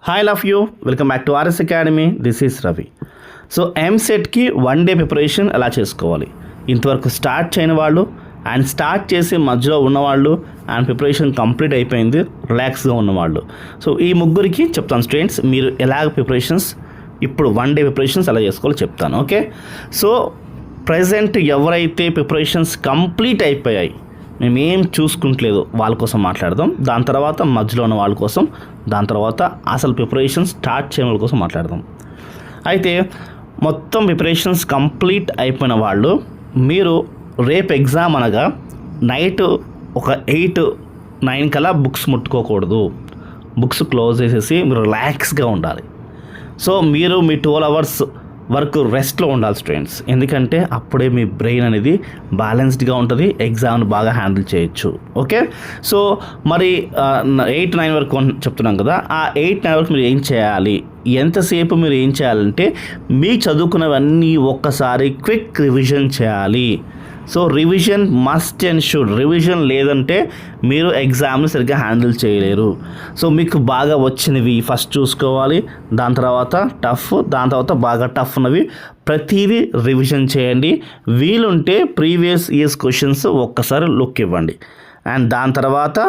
Hi love you welcome back to RS academy. This is Ravi. So ఎంసెట్కి 1 day preparation ఎలా చేసుకోవాలి, ఇంతవరకు start చేయని వాళ్ళు అండ్ స్టార్ట్ చేసి మధ్యలో ఉన్నవాళ్ళు అండ్ ప్రిపరేషన్ కంప్లీట్ అయిపోయింది రిలాక్స్గా ఉన్నవాళ్ళు, సో ఈ ముగ్గురికి చెప్తాను స్టూడెంట్స్, మీరు ఎలాగ ప్రిపరేషన్స్ ఇప్పుడు 1 డే ప్రిపరేషన్స్ ఎలా చేసుకోవాలో చెప్తాను. ఓకే, సో ప్రజెంట్ ఎవరైతే ప్రిపరేషన్స్ కంప్లీట్ అయిపోయాయి మేమేం చూసుకుంటలేదు వాళ్ళ కోసం మాట్లాడదాం, దాని తర్వాత మధ్యలో ఉన్న వాళ్ళ కోసం, దాని తర్వాత అసలు ప్రిపరేషన్ స్టార్ట్ చేయని వాళ్ళ కోసం మాట్లాడదాం. అయితే మొత్తం ప్రిపరేషన్స్ కంప్లీట్ అయిపోయిన వాళ్ళు మీరు రేపు ఎగ్జామ్ అనగా నైట్ ఒక 8-9 కల్లా బుక్స్ ముట్టుకోకూడదు. బుక్స్ క్లోజ్ చేసేసి మీరు రిలాక్స్గా ఉండాలి. సో మీరు మీ 12 hours వరకు రెస్ట్లో ఉండాలి స్టూడెంట్స్, ఎందుకంటే అప్పుడే మీ బ్రెయిన్ అనేది బ్యాలెన్స్డ్గా ఉంటుంది, ఎగ్జామ్ని బాగా హ్యాండిల్ చేయొచ్చు. ఓకే, సో మరి 8-9 వరకు చెప్తున్నాం కదా, ఆ 8-9 వరకు మీరు ఏం చేయాలి, ఎంతసేపు మీరు ఏం చేయాలంటే మీ చదువుకున్నవన్నీ ఒక్కసారి క్విక్ రివిజన్ చేయాలి. So revision must and should, revision లేదంటే మీరు ఎగ్జామ్ని సరిగ్గా హ్యాండిల్ చేయలేరు. సో మీకు బాగా వచ్చినవి ఫస్ట్ చూసుకోవాలి, దాని తర్వాత టఫ్, దాని తర్వాత బాగా టఫ్ ఉన్నవి ప్రతిదీ రివిజన్ చేయండి. వీలుంటే ప్రీవియస్ ఇయర్స్ క్వశ్చన్స్ ఒక్కసారి లుక్ ఇవ్వండి అండ్ దాని తర్వాత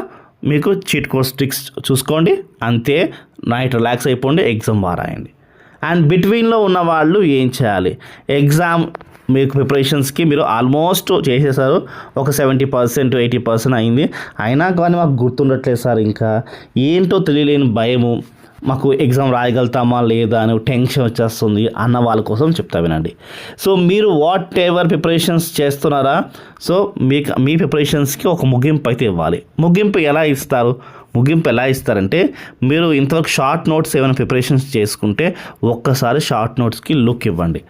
మీకు చీట్ కోడ్స్ ట్రిక్స్ చూసుకోండి. అంతే, నైట్ రిలాక్స్ అయిపోండి, ఎగ్జామ్ బాగా రాయండి. అండ్ బిట్వీన్లో ఉన్న వాళ్ళు ఏం చేయాలి, ఎగ్జామ్ మీకు ప్రిపరేషన్స్కి మీరు ఆల్మోస్ట్ చేసేసారు, ఒక 70% 80% అయింది, అయినా కానీ మాకు గుర్తుండట్లేదు సార్, ఇంకా ఏంటో తెలియలేని భయము, మాకు ఎగ్జామ్ రాయగలుగుతామా లేదా అని టెన్షన్ వచ్చేస్తుంది అన్న వాళ్ళ కోసం చెప్తా వినండి. సో మీరు వాట్ ఎవర్ ప్రిపరేషన్స్ చేస్తున్నారా, సో మీ ప్రిపరేషన్స్కి ఒక ముగింపు అయితే ఇవ్వాలి. ముగింపు ఎలా ఇస్తారంటే మీరు ఇంతవరకు షార్ట్ నోట్స్ ఏమైనా ప్రిపరేషన్స్ చేసుకుంటే ఒక్కసారి షార్ట్ నోట్స్కి లుక్ ఇవ్వండి.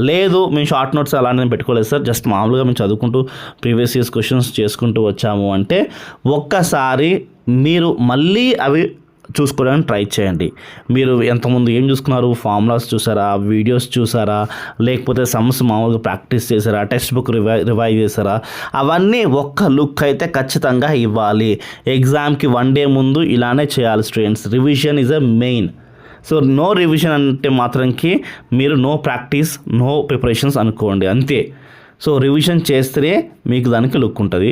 లేదు మేము షార్ట్ నోట్స్ అలానే పెట్టుకోలేదు సార్, జస్ట్ మామూలుగా మేము చదువుకుంటూ ప్రీవియస్ ఇయర్స్ క్వశ్చన్స్ చేసుకుంటూ వచ్చాము అంటే ఒక్కసారి మీరు మళ్ళీ అవి చూసుకోవడానికి ట్రై చేయండి. మీరు ఎంతమంది ఏం చూసుకున్నారు, ఫార్ములాస్ చూసారా, వీడియోస్ చూసారా, లేకపోతే సమ్స్ మామూలుగా ప్రాక్టీస్ చేశారా, టెక్స్ట్ బుక్ రివైజ్ చేశారా, అవన్నీ ఒక్క లుక్ అయితే ఖచ్చితంగా ఇవ్వాలి. ఎగ్జామ్కి 1 day ముందు ఇలానే చేయాలి students. Revision is a main. So no revision అంటే మాత్రంకి మీరు నో ప్రాక్టీస్ నో ప్రిపరేషన్స్ అనుకోండి, అంతే. సో రివిజన్ చేస్తే మీకు దానికి లుక్ ఉంటుంది,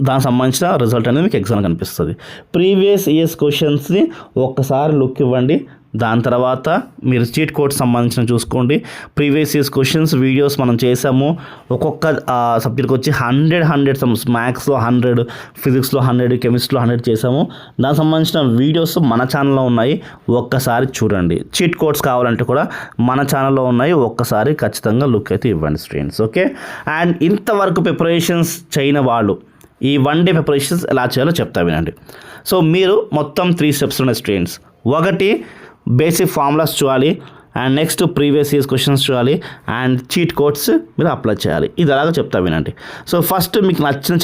దానికి సంబంధించిన రిజల్ట్ అనేది మీకు ఎగ్జామ్ కనిపిస్తుంది. ప్రీవియస్ ఇయర్స్ క్వశ్చన్స్ని ఒక్కసారి లుక్ ఇవ్వండి, దాని తర్వాత మీరు చీట్ కోడ్స్ సంబంధించిన చూసుకోండి. ప్రీవియస్ ఇయర్స్ క్వశ్చన్స్ వీడియోస్ మనం చేసాము, ఒక్కొక్క సబ్జెక్ట్కి వచ్చి 100 సమ్స్, మ్యాథ్స్లో 100, ఫిజిక్స్లో 100, కెమిస్ట్రీలో 100 చేసాము. దానికి సంబంధించిన వీడియోస్ మన ఛానల్లో ఉన్నాయి, ఒక్కసారి చూడండి. చీట్ కోడ్స్ కావాలంటే కూడా మన ఛానల్లో ఉన్నాయి, ఒక్కసారి ఖచ్చితంగా లుక్ అయితే ఇవ్వండి స్టూడెంట్స్. ఓకే, అండ్ ఇంతవరకు ప్రిపరేషన్స్ చేయని వాళ్ళు ఈ 1 day ప్రిపరేషన్స్ ఎలా చేయాలో చెప్తా వినండి. సో మీరు మొత్తం 3 steps ఉన్నాయి స్టూడెంట్స్. ఒకటి బేసిక్ ఫార్ములాస్ చూడాలి, and next previous years questions చూడాలి, అండ్ చీట్ కోడ్స్ మీరు అప్లై చేయాలి. ఇది అలాగా చెప్తా వినండి. సో ఫస్ట్ మీకు నచ్చిన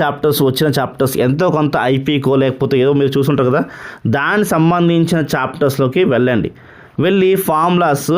వచ్చిన చాప్టర్స్ ఎంతో కొంత ఐపీకో లేకపోతే ఏదో మీరు చూసుంటారు కదా, దానికి సంబంధించిన చాప్టర్స్లోకి వెళ్ళి ఫార్ములాస్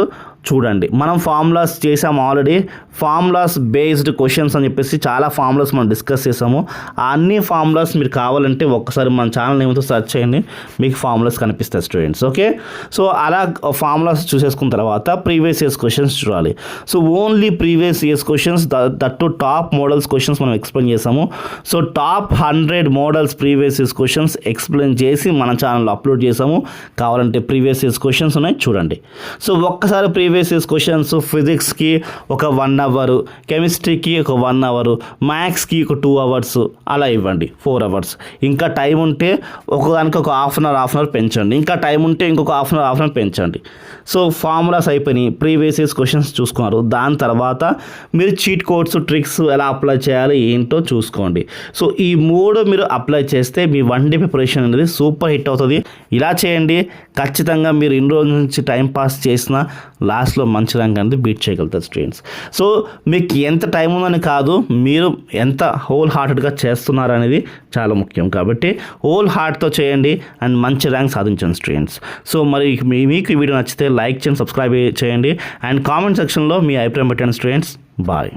చూడండి. మనం ఫార్ములాస్ చేసాము ఆల్రెడీ, ఫార్ములాస్ బేస్డ్ క్వశ్చన్స్ అని చెప్పేసి చాలా ఫార్ములాస్ మనం డిస్కస్ చేసాము. ఆ అన్ని ఫార్ములాస్ మీరు కావాలంటే ఒక్కసారి మన ఛానల్ నేమ్తో సెర్చ్ చేయండి, మీకు ఫార్ములాస్ కనిపిస్తాయి స్టూడెంట్స్. ఓకే, సో అలా ఫార్ములాస్ చూసేసుకున్న తర్వాత ప్రీవియస్ ఇయర్స్ క్వశ్చన్స్ చూడాలి. So only previous years questions, that top models questions మనం ఎక్స్ప్లెయిన్ చేసాము. So top 100 models previous years questions explain చేసి మన ఛానల్లో అప్లోడ్ చేసాము, కావాలంటే ప్రీవియస్ ఇయర్స్ క్వశ్చన్స్ ఉన్నాయి చూడండి. సో ఒక్కసారి ప్రీవియస్ ఇయర్స్ క్వశ్చన్స్ ఫిజిక్స్కి ఒక 1 hour, కెమిస్ట్రీకి ఒక 1 hour, మ్యాథ్స్కి ఒక 2 hours అలా ఇవ్వండి, 4 hours. ఇంకా టైం ఉంటే ఒకదానికి ఒక హాఫ్ అన్ అవర్ పెంచండి, ఇంకా టైం ఉంటే ఇంకొక హాఫ్ అన్ అవర్ పెంచండి. సో ఫార్ములాస్ అయిపోయినాయి, ప్రీవియస్ ఇయర్స్ క్వశ్చన్స్ చూసుకున్నారు, దాని తర్వాత మీరు చీట్ కోడ్స్ ట్రిక్స్ ఎలా అప్లై చేయాలి ఏంటో చూసుకోండి. సో ఈ 3 మీరు అప్లై చేస్తే మీ 1 day ప్రిపరేషన్ అనేది సూపర్ హిట్ అవుతుంది. ఇలా చేయండి, ఖచ్చితంగా మీరు ఇన్ని రోజుల నుంచి టైం పాస్ చేసిన లాస్ట్లో మంచి ర్యాంక్ అనేది బీట్ చేయగలుగుతారు స్టూడెంట్స్. సో మీకు ఎంత టైం ఉందని కాదు, మీరు ఎంత హోల్ హార్టెడ్గా చేస్తున్నారు అనేది చాలా ముఖ్యం. కాబట్టి హోల్ హార్ట్తో చేయండి అండ్ మంచి ర్యాంక్ సాధించండి స్టూడెంట్స్. సో మరి మీకు ఈ వీడియో నచ్చితే లైక్ చేయండి, సబ్స్క్రైబ్ చేయండి అండ్ కామెంట్ సెక్షన్లో మీ అభిప్రాయం పెట్టండి స్టూడెంట్స్. బాయ్.